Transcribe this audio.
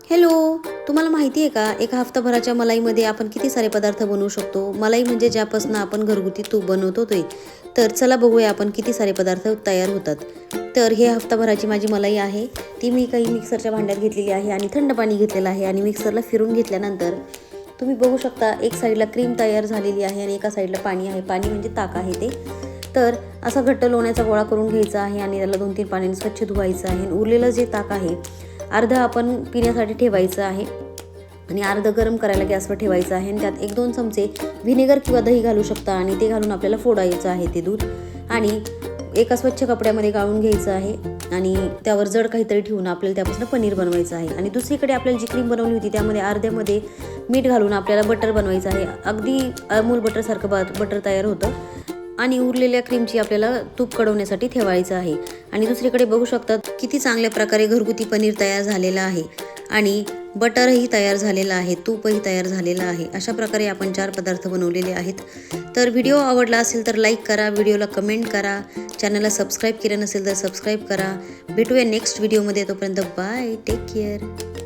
Hello, तुम्हाला माहिती आहे का एका हफ्ताभराच्या मलाईमध्ये आपण किती सारे पदार्थ बनवू शकतो. मलाई म्हणजे ज्यापासून आपण घरगुती तूप बनवतो ते. तर चला बघूया आपण किती सारे पदार्थ तयार होतात. तर हे हफ्ताभराची माझी मलाई आहे. ती मी काही मिक्सरच्या भांड्यात घेतलेली आहे आणि थंड पाणी घेतलेलं आहे आणि मिक्सरला फिरून घेतल्यानंतर तुम्ही बघू शकता एक साईडला क्रीम तयार झालेली आहे आणि एका साईडला पाणी आहे. पाणी म्हणजे ताक आहे ते. तर असा घट्ट लोण्याचा गोळा करून घ्यायचा आहे आणि त्याला 2-3 पाण्याने स्वच्छ धुवायचं आहे. उरलेलं जे ताक आहे अर्धं आपण पिण्यासाठी ठेवायचं आहे आणि अर्धं गरम करायला गॅसवर ठेवायचं आहे आणि त्यात 1-2 चमचे व्हिनेगर किंवा दही घालू शकता आणि ते घालून आपल्याला फोडायचं आहे ते दूध आणि एका स्वच्छ कपड्यामध्ये गाळून घ्यायचं आहे आणि त्यावर जड काहीतरी ठेवून आपल्याला त्यापासून पनीर बनवायचं आहे. आणि दुसरीकडे आपल्याला जी क्रीम बनवली होती त्यामध्ये अर्ध्यामध्ये मीठ घालून आपल्याला बटर बनवायचं आहे. अगदी अमूल बटरसारखं बटर तयार होतं आणि उरलेल्या क्रीमची आपल्याला तूप कढवण्यासाठी ठेवायचं आहे. आणि दुसरीकडे बघू शकतात किती चांगल्या प्रकारे घरगुती पनीर तयार झालेलं आहे आणि बटरही तयार झालेलं आहे, तूपही तयार झालेलं आहे. अशा प्रकारे आपण 4 पदार्थ बनवलेले आहेत. तर व्हिडिओ आवडला असेल तर लाईक करा, व्हिडिओला कमेंट करा, चॅनलला सबस्क्राईब केलं नसेल तर सबस्क्राईब करा. भेटूया नेक्स्ट व्हिडिओमध्ये. तोपर्यंत बाय, टेक केअर.